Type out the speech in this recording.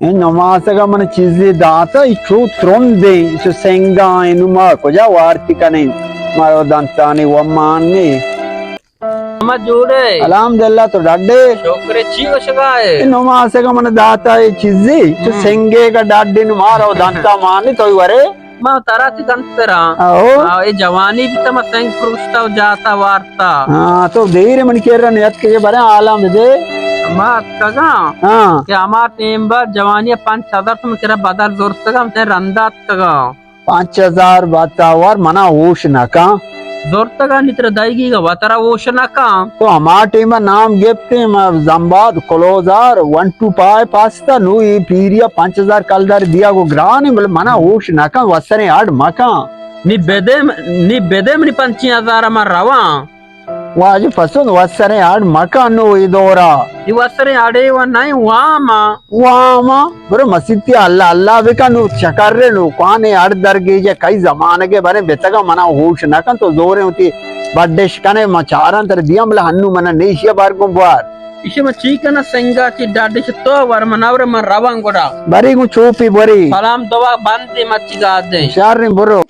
Nomasaga mana chizi data ichu tronde ichu senga inuma koja wartikane maro dantani wamani Ama jode. alhamdulillah to dadde Shokre chiva shagaye. nomasaga mana data chizi ichu senge ka dadde maro danta mani toy ware Ma tarati gantera. आओ ये जवानी भी तम संग पृष्ठव जाता वार्ता. हाँ तो देर मन केर रहा नियत के बारे आलम दे Ma kaga. हाँ कि हमार टीम बा जवानी 5,000 तुम तेरा बदल जोर तका हम तेरा रंदात तका 5,000 बतावर मना होश ना का जोर तका नित्र दाईगी का वतरा वोशना का तो हमार टीम नाम गेप्ते जंबाद क्लोजर 125 पास्ता नु ई पीरिया 5,000 कलदर दिया को ग्रानी बोले मना होश ना का वसने आड मका नी बेदे मनी 5,000 अमर रवा वाज फसुन वसने आड मका नु इदोरा इवसरे आडे व नहीं वामा वामा बरो मसिती अल्लाह अल्लाह बेका नु चकर्रे नु काने आड दरगे जे कई जमाने के बारे बेतगा मना होश ना का तो जोरे होती बड्डे शिकने मचारन तर दिया मला हन्नु मना नेशिया बार को बार इसे में चीकना संगा की डाडी से तो वर मनावर मन रवांग गोड़ा बरी को चोपी बरी सलाम दवा बंदी मच्ची गा दे शार बरो